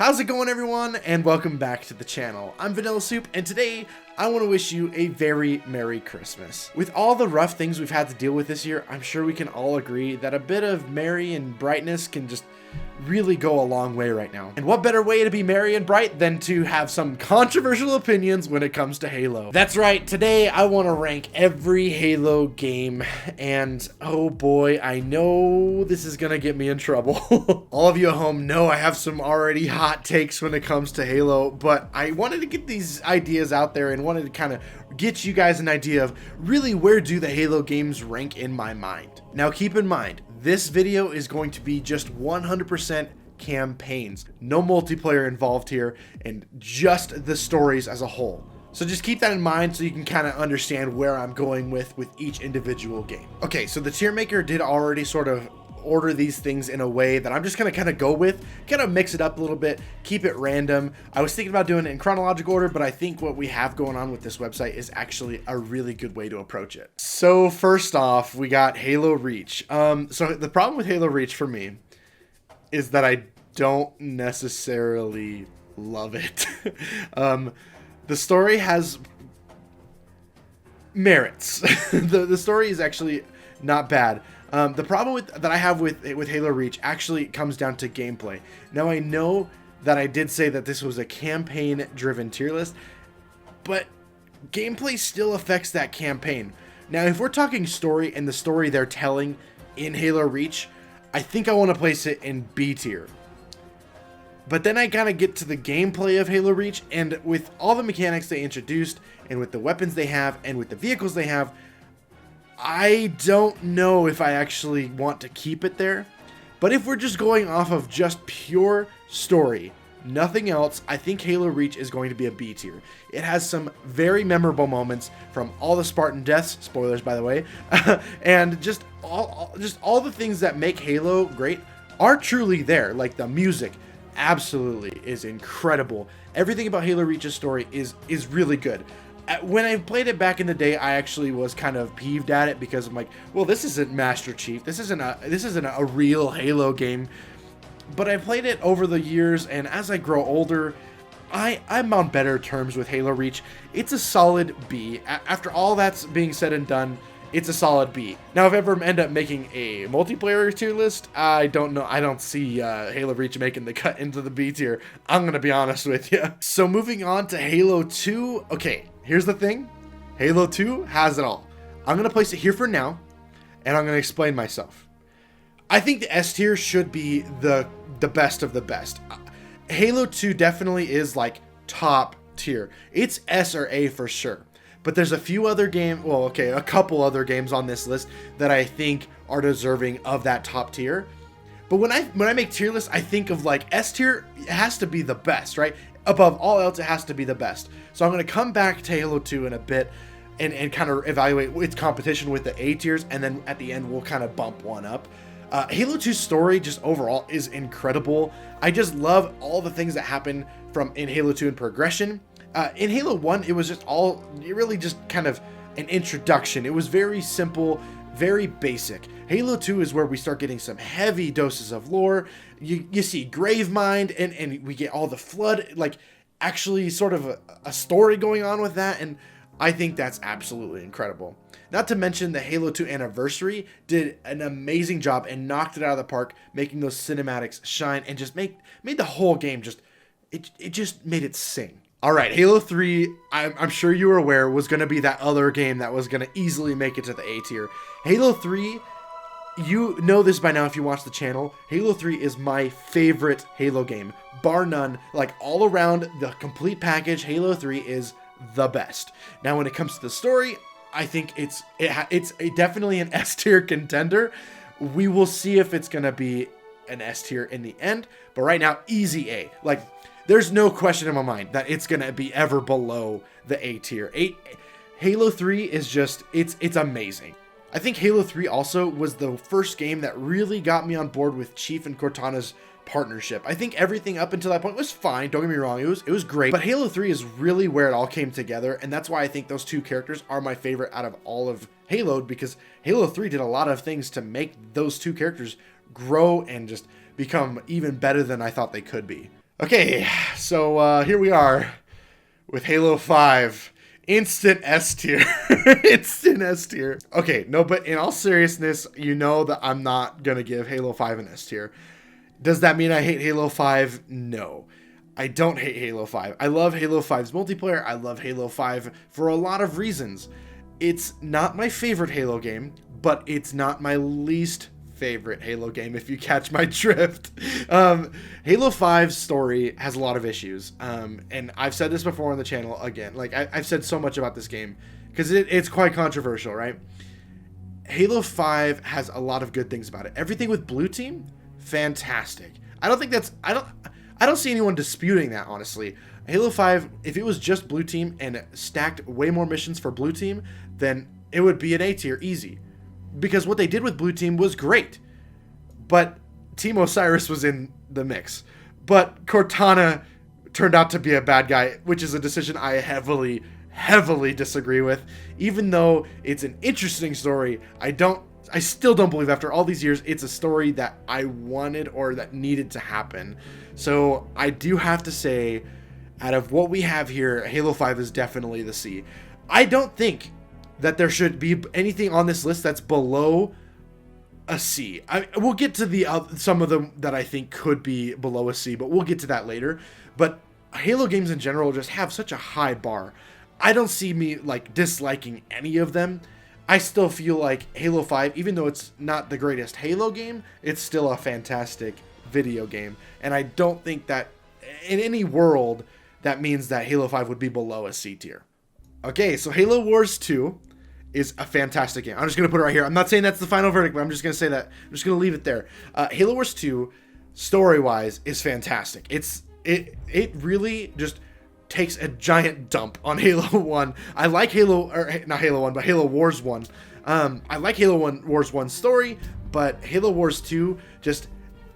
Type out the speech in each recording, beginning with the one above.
How's it going, everyone, and welcome back to the channel. I'm Vanilla Soup, and today I want to wish you a very Merry Christmas. With all the rough things we've had to deal with this year, I'm sure we can all agree that a bit of merry and brightness can just really go a long way right now. And what better way to be merry and bright than to have some controversial opinions when it comes to Halo. That's right, today I want to rank every Halo game, and oh boy, I know this is gonna get me in trouble. All of you at home know I have some already hot takes when it comes to Halo, but I wanted to get these ideas out there and wanted to kind of get you guys an idea of really where do the Halo games rank in my mind. Now keep in mind, this video is going to be just 100% campaigns. No multiplayer involved here, and just the stories as a whole. So just keep that in mind so you can kind of understand where I'm going with each individual game. Okay, so the tier maker did already sort of order these things in a way that I'm just gonna kind of go with, kind of mix it up a little bit, keep it random. I was thinking about doing it in chronological order, but I think what we have going on with this website is actually a really good way to approach it. So first off, we got Halo Reach. So the problem with Halo Reach for me is that I don't necessarily love it. The story has merits. The story is actually not bad. The problem that I have with Halo Reach actually comes down to gameplay. Now I know that I did say that this was a campaign-driven tier list, but gameplay still affects that campaign. Now if we're talking story and the story they're telling in Halo Reach, I think I want to place it in B tier. But then I kind of get to the gameplay of Halo Reach, and with all the mechanics they introduced, and with the weapons they have, and with the vehicles they have, I don't know if I actually want to keep it there. But if we're just going off of just pure story, nothing else, I think Halo Reach is going to be a B tier. It has some very memorable moments from all the Spartan deaths, spoilers by the way, and just all the things that make Halo great are truly there. Like the music absolutely is incredible. Everything about Halo Reach's story is really good. When I played it back in the day, I actually was kind of peeved at it because I'm like, well, this isn't Master Chief. This isn't a real Halo game. But I played it over the years, and as I grow older, I'm on better terms with Halo Reach. It's a solid B. After all that's being said and done, it's a solid B. Now, if I ever end up making a multiplayer tier list, I don't know. I don't see Halo Reach making the cut into the B tier. I'm going to be honest with you. So moving on to Halo 2. Okay, here's the thing. Halo 2 has it all. I'm going to place it here for now, and I'm going to explain myself. I think the S tier should be the best of the best. Halo 2 definitely is like top tier. It's S or A for sure. But there's a few other games, well, okay, a couple other games on this list that I think are deserving of that top tier. But when I make tier lists, I think of like S tier, it has to be the best, right? Above all else, it has to be the best. So I'm going to come back to Halo 2 in a bit and kind of evaluate its competition with the A tiers, and then at the end, we'll kind of bump one up. Halo 2's story just overall is incredible. I just love all the things that happen in Halo 2 in progression. In Halo 1, it was just really just kind of an introduction. It was very simple, very basic. Halo 2 is where we start getting some heavy doses of lore. You see Gravemind, and we get all the Flood, like actually sort of a story going on with that, and I think that's absolutely incredible. Not to mention the Halo 2 Anniversary did an amazing job and knocked it out of the park, making those cinematics shine and just made the whole game it just made it sing. All right, Halo 3, I'm sure you were aware, was going to be that other game that was going to easily make it to the A tier. Halo 3, you know this by now if you watch the channel, Halo 3 is my favorite Halo game, bar none. Like all around, the complete package, Halo 3 is the best. Now when it comes to the story, I think it's definitely an S tier contender. We will see if it's going to be an S tier in the end, but right now, easy A. Like, there's no question in my mind that it's going to be ever below the A tier. Halo 3 is just, it's amazing. I think Halo 3 also was the first game that really got me on board with Chief and Cortana's partnership. I think everything up until that point was fine, don't get me wrong, it was great, but Halo 3 is really where it all came together, and that's why I think those two characters are my favorite out of all of Halo, because Halo 3 did a lot of things to make those two characters grow and just become even better than I thought they could be. Okay, so here we are with Halo 5. Instant S tier. Instant S tier. Okay, no, but in all seriousness, you know that I'm not going to give Halo 5 an S tier. Does that mean I hate Halo 5? No. I don't hate Halo 5. I love Halo 5's multiplayer. I love Halo 5 for a lot of reasons. It's not my favorite Halo game, but it's not my least favorite Halo game, if you catch my drift. Halo 5's story has a lot of issues, and I've said this before on the channel again. Like, I've said so much about this game because it's quite controversial, right? Halo 5 has a lot of good things about it. Everything with Blue Team, fantastic. I don't see anyone disputing that, honestly. Halo 5, if it was just Blue Team and stacked way more missions for Blue Team, then it would be an A tier easy. Because what they did with Blue Team was great. But Team Osiris was in the mix. But Cortana turned out to be a bad guy, which is a decision I heavily disagree with. Even though it's an interesting story, I still don't believe after all these years it's a story that I wanted or that needed to happen. So I do have to say, out of what we have here, Halo 5 is definitely the C. I don't think that there should be anything on this list that's below a C. We'll get to some of them that I think could be below a C, but we'll get to that later. But Halo games in general just have such a high bar. I don't see me like disliking any of them. I still feel like Halo 5, even though it's not the greatest Halo game, it's still a fantastic video game. And I don't think that in any world that means that Halo 5 would be below a C tier. Okay, so Halo Wars 2 is a fantastic game. I'm just going to put it right here. I'm not saying that's the final verdict, but I'm just going to say that. I'm just going to leave it there. Halo Wars 2, story-wise, is fantastic. It really just takes a giant dump on Halo 1. I like not Halo 1, but Halo Wars 1. I like Halo Wars 1's story, but Halo Wars 2 just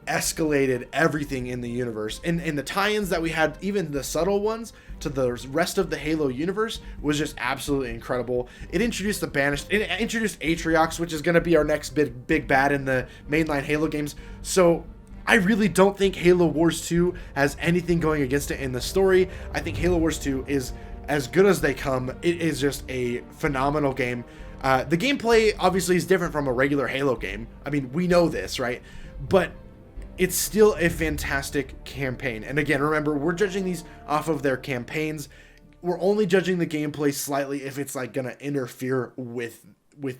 escalated everything in the universe. And the tie-ins that we had, even the subtle ones, to the rest of the Halo universe was just absolutely incredible. It introduced the Banished. It introduced Atriox, which is going to be our next big bad in the mainline Halo games. So I really don't think Halo Wars 2 has anything going against it in the story. I think Halo Wars 2 is as good as they come. It is just a phenomenal game. The gameplay obviously is different from a regular Halo game. I mean, we know this, right? But it's still a fantastic campaign. And again, remember, we're judging these off of their campaigns. We're only judging the gameplay slightly if it's like gonna interfere with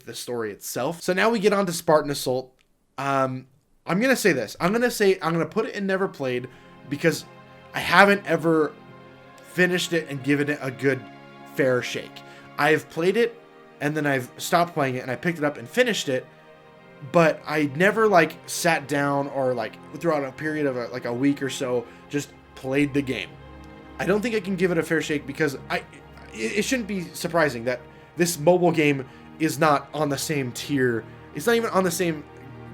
the story itself. So now we get on to Spartan Assault. I'm gonna say this. I'm gonna put it in never played because I haven't ever finished it and given it a good fair shake. I've played it and then I've stopped playing it and I picked it up and finished it, but I never like sat down or like throughout a period of a week or so just played the game. I don't think I can give it a fair shake because it shouldn't be surprising that this mobile game is not on the same tier. It's not even on the same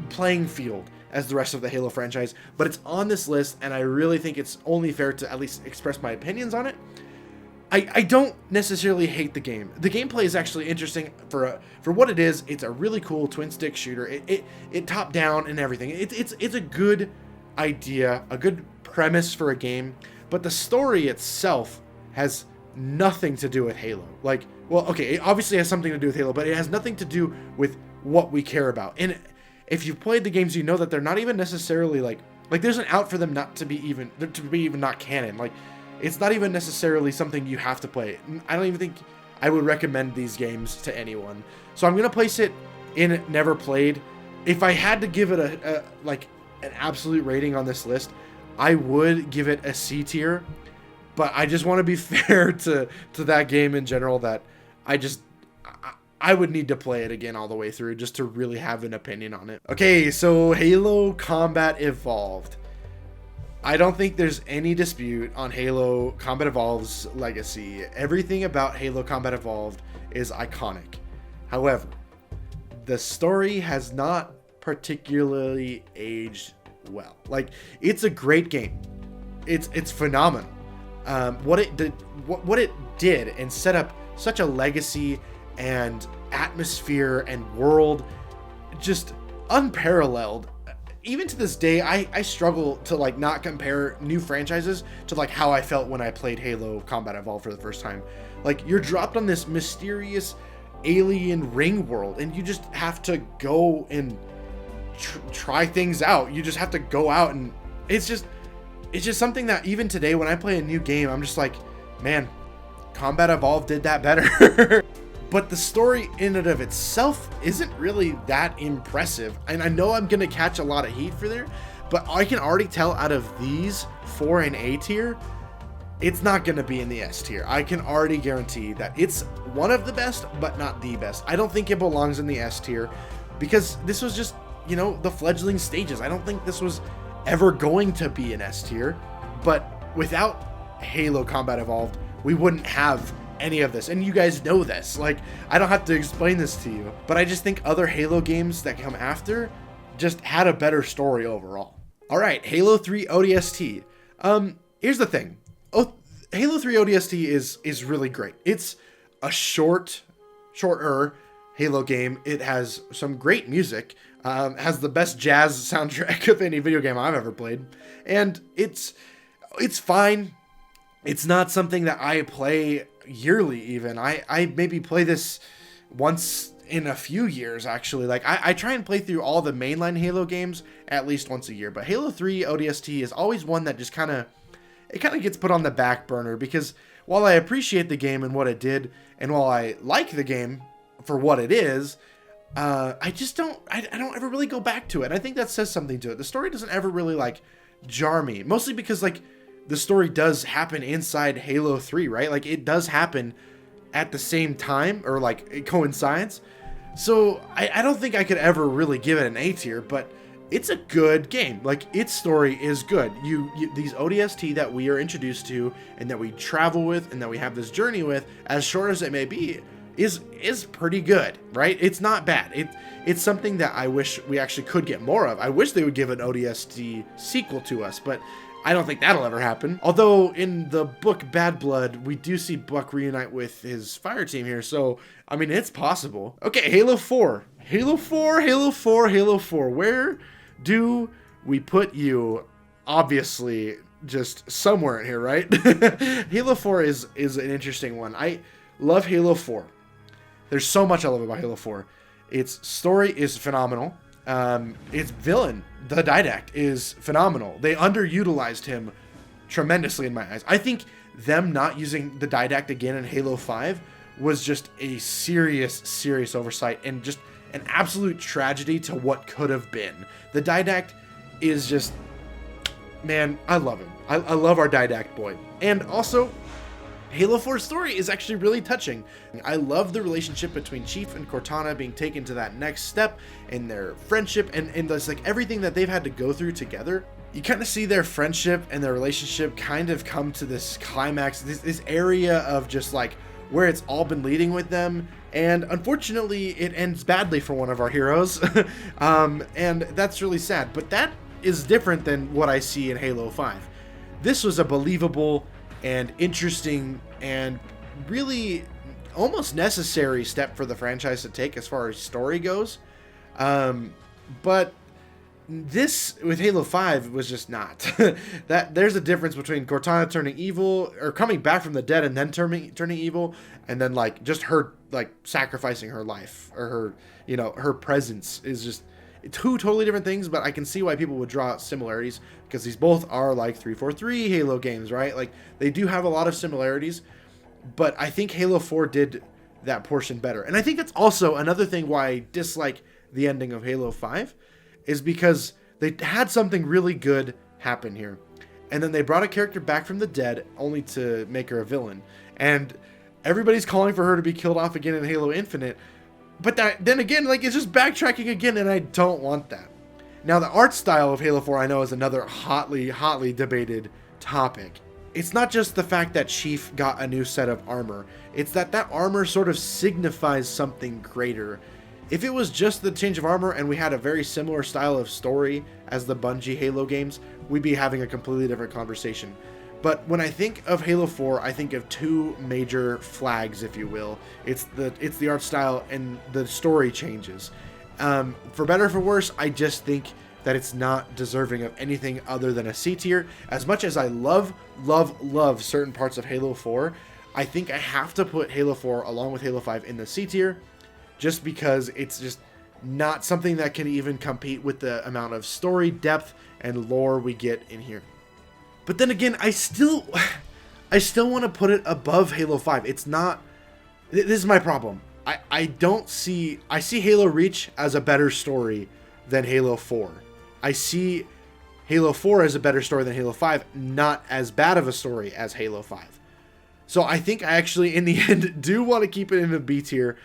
playing field as the rest of the Halo franchise, but it's on this list, and I really think it's only fair to at least express my opinions on it. I don't necessarily hate the game. The gameplay is actually interesting for what it is. It's a really cool twin stick shooter. It top down and everything. It's a good idea, a good premise for a game, but the story itself has nothing to do with Halo. Like, well, okay, it obviously has something to do with Halo, but it has nothing to do with what we care about. And if you've played the games, you know that they're not even necessarily like there's an out for them not to be even not canon. Like, it's not even necessarily something you have to play. I don't even think I would recommend these games to anyone. So I'm gonna place it in never played. If I had to give it an absolute rating on this list, I would give it a C tier. But I just want to be fair to that game in general, that I would need to play it again all the way through just to really have an opinion on it. Okay, so Halo Combat Evolved. I don't think there's any dispute on Halo Combat Evolved's legacy. Everything about Halo Combat Evolved is iconic. However, the story has not particularly aged well. Like, it's a great game. It's phenomenal. What it did and set up such a legacy and atmosphere and world, just unparalleled. even to this day, I struggle to like not compare new franchises to like how I felt when I played Halo Combat Evolved for the first time. Like, you're dropped on this mysterious alien ring world, and you just have to go and try things out. You just have to go out, and it's just something that even today when I play a new game, I'm just like, man, Combat Evolved did that better. But the story in and of itself isn't really that impressive. And I know I'm going to catch a lot of heat for there, but I can already tell out of these 4 in A tier, it's not going to be in the S tier. I can already guarantee that it's one of the best, but not the best. I don't think it belongs in the S tier because this was just, you know, the fledgling stages. I don't think this was ever going to be an S tier, but without Halo Combat Evolved, we wouldn't have any of this, and you guys know this. Like, I don't have to explain this to you, but I just think other Halo games that come after just had a better story overall. All right, Halo 3 ODST. Here's the thing. Halo 3 ODST is really great. It's a shorter Halo game. It has some great music. Has the best jazz soundtrack of any video game I've ever played, and it's fine. It's not something that I play yearly even. I maybe play this once in a few years, actually. Like, I try and play through all the mainline Halo games at least once a year, but Halo 3 ODST is always one that just kind of gets put on the back burner, because while I appreciate the game and what it did, and while I like the game for what it is, I don't ever really go back to it. I think that says something to it. The story doesn't ever really like jar me, mostly because like the story does happen inside Halo 3, right? Like, it does happen at the same time, or like it coincides. So I don't think I could ever really give it an A tier, but it's a good game. Like, its story is good. These ODST that we are introduced to and that we travel with and that we have this journey with, as short as it may be, is pretty good, right? It's not bad. It's something that I wish we actually could get more of. I wish they would give an ODST sequel to us, but I don't think that'll ever happen. Although in the book Bad Blood, we do see Buck reunite with his fire team here, so I mean, it's possible. Okay, Halo 4. Halo 4, Halo 4, Halo 4. Where do we put you? Obviously, just somewhere in here, right? Halo 4 is an interesting one. I love Halo 4. There's so much I love about Halo 4. Its story is phenomenal. Its villain, the Didact, is phenomenal. They underutilized him tremendously in my eyes. I think them not using the Didact again in Halo 5 was just a serious oversight, and just an absolute tragedy to what could have been. The Didact is just, man, I love him. I love our Didact boy. And also, Halo 4's story is actually really touching. I love the relationship between Chief and Cortana being taken to that next step in their friendship, and just like everything that they've had to go through together. You kind of see their friendship and their relationship kind of come to this climax, this area of just like where it's all been leading with them. And unfortunately, it ends badly for one of our heroes. And that's really sad. But that is different than what I see in Halo 5. This was a believable and interesting and really almost necessary step for the franchise to take as far as story goes. But this with Halo 5 was just not. That there's a difference between Cortana turning evil, or coming back from the dead and then turning evil, and then like just her like sacrificing her life, or her, you know, her presence is just two totally different things. But I can see why people would draw out similarities, because these both are like 343 Halo games, right? Like, they do have a lot of similarities, but I think Halo 4 did that portion better. And I think that's also another thing why I dislike the ending of Halo 5, is because they had something really good happen here, and then they brought a character back from the dead only to make her a villain, and everybody's calling for her to be killed off again in Halo Infinite. But then again, like, it's just backtracking again, and I don't want that. Now, the art style of Halo 4, I know, is another hotly debated topic. It's not just the fact that Chief got a new set of armor. It's that armor sort of signifies something greater. If it was just the change of armor and we had a very similar style of story as the Bungie Halo games, we'd be having a completely different conversation. But when I think of Halo 4, I think of two major flags, if you will. It's the art style and the story changes. For better or for worse, I just think that it's not deserving of anything other than a C tier. As much as I love certain parts of Halo 4, I think I have to put Halo 4 along with Halo 5 in the C tier, just because it's just not something that can even compete with the amount of story, depth, and lore we get in here. But then again, I still want to put it above Halo 5. It's not... This is my problem. I see Halo Reach as a better story than Halo 4. I see Halo 4 as a better story than Halo 5, not as bad of a story as Halo 5. So I think I actually, in the end, do want to keep it in the B tier,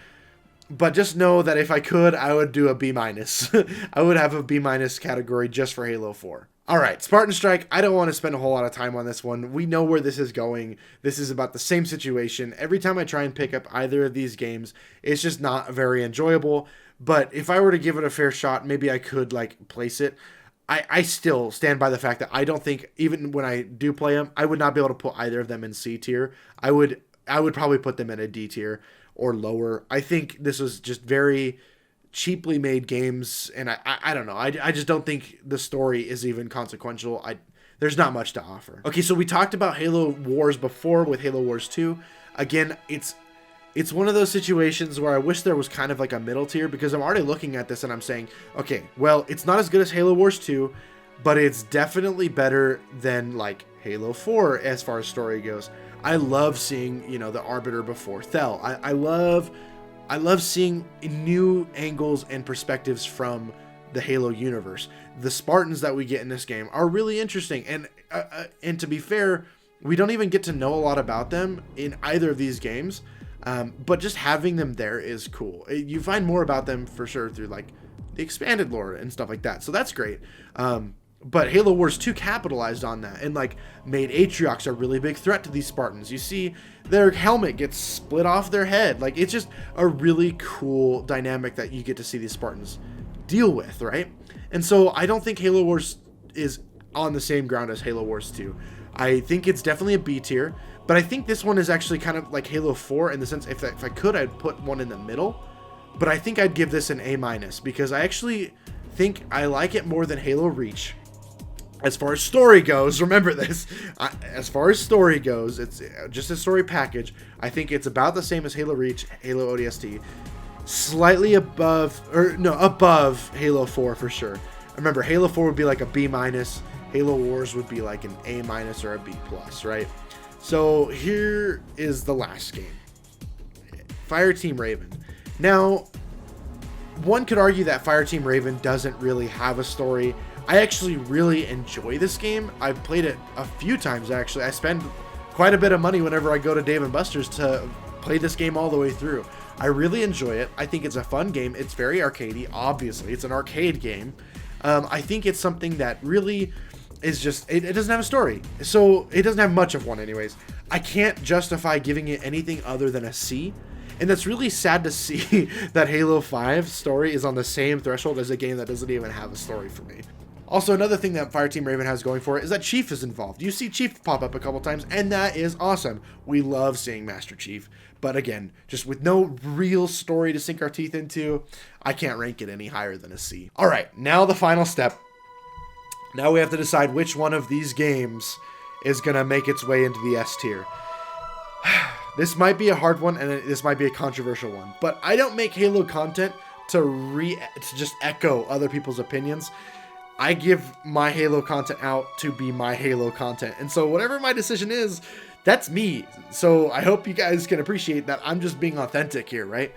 but just know that if I could, I would do a B-. I would have a B- category just for Halo 4. All right, Spartan Strike, I don't want to spend a whole lot of time on this one. We know where this is going. This is about the same situation. Every time I try and pick up either of these games, it's just not very enjoyable. But if I were to give it a fair shot, maybe I could like place it. I still stand by the fact that I don't think, even when I do play them, I would not be able to put either of them in C tier. I would probably put them in a D tier or lower. I think this was just very cheaply made games, and I don't know. I just don't think the story is even consequential. There's not much to offer. Okay, so we talked about Halo Wars before with Halo Wars 2. Again, it's one of those situations where I wish there was kind of like a middle tier, because I'm already looking at this and I'm saying, okay, well, it's not as good as Halo Wars 2, but it's definitely better than like Halo 4 as far as story goes. I love seeing, the Arbiter before Thel. I love seeing new angles and perspectives from the Halo universe. The Spartans that we get in this game are really interesting, and to be fair, we don't even get to know a lot about them in either of these games. But just having them there is cool. You find more about them for sure through like the expanded lore and stuff like that. So that's great. But Halo Wars 2 capitalized on that and like made Atriox a really big threat to these Spartans. You see their helmet gets split off their head. Like, it's just a really cool dynamic that you get to see these Spartans deal with, right? And so I don't think Halo Wars is on the same ground as Halo Wars 2. I think it's definitely a B tier, but I think this one is actually kind of like Halo 4 in the sense, if I could, I'd put one in the middle, but I think I'd give this an A-, because I actually think I like it more than Halo Reach. As far as story goes, remember this, as far as story goes, it's just a story package. I think it's about the same as Halo Reach, Halo ODST, slightly above Halo 4 for sure. Remember, Halo 4 would be like a B-, Halo Wars would be like an A- or a B+, right? So here is the last game, Fireteam Raven. Now, one could argue that Fireteam Raven doesn't really have a story. I actually really enjoy this game. I've played it a few times, actually. I spend quite a bit of money whenever I go to Dave & Buster's to play this game all the way through. I really enjoy it. I think it's a fun game. It's very arcadey, obviously. It's an arcade game. I think it's something that really is just, it doesn't have a story. So it doesn't have much of one anyways. I can't justify giving it anything other than a C. And that's really sad to see that Halo 5 story is on the same threshold as a game that doesn't even have a story for me. Also, another thing that Fireteam Raven has going for it is that Chief is involved. You see Chief pop up a couple times, and that is awesome. We love seeing Master Chief. But again, just with no real story to sink our teeth into, I can't rank it any higher than a C. All right, now the final step. Now we have to decide which one of these games is going to make its way into the S tier. This might be a hard one, and this might be a controversial one. But I don't make Halo content to just echo other people's opinions. I give my Halo content out to be my Halo content. And so whatever my decision is, that's me. So I hope you guys can appreciate that I'm just being authentic here, right?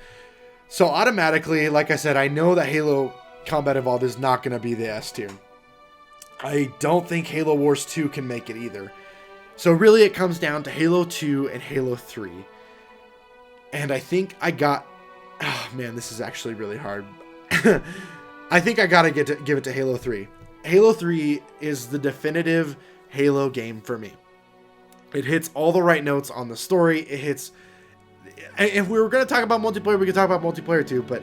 So automatically, like I said, I know that Halo Combat Evolved is not going to be the S tier. I don't think Halo Wars 2 can make it either. So really it comes down to Halo 2 and Halo 3. And I think I got... Oh man, this is actually really hard. I think I gotta give it to Halo 3. Halo 3 is the definitive Halo game for me. It hits all the right notes on the story. It hits... If we were going to talk about multiplayer, we could talk about multiplayer too, but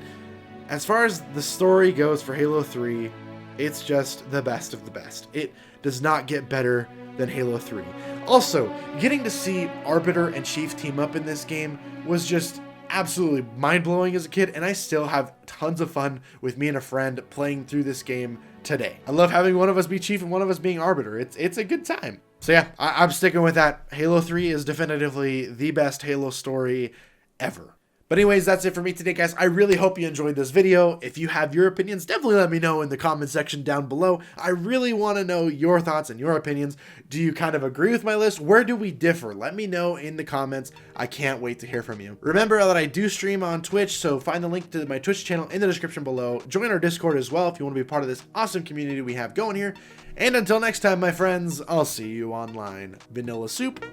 as far as the story goes for Halo 3, it's just the best of the best. It does not get better than Halo 3. Also, getting to see Arbiter and Chief team up in this game was just absolutely mind-blowing as a kid, and I still have tons of fun with me and a friend playing through this game today. I love having one of us be chief and one of us being arbiter. It's a good time. So yeah, I'm sticking with that. Halo 3 is definitively the best Halo story ever. But anyways, that's it for me today, guys. I really hope you enjoyed this video. If you have your opinions, definitely let me know in the comment section down below. I really want to know your thoughts and your opinions. Do you kind of agree with my list? Where do we differ? Let me know in the comments. I can't wait to hear from you. Remember that I do stream on Twitch, so find the link to my Twitch channel in the description below. Join our Discord as well if you want to be part of this awesome community we have going here. And until next time, my friends, I'll see you online. Vanilla Soup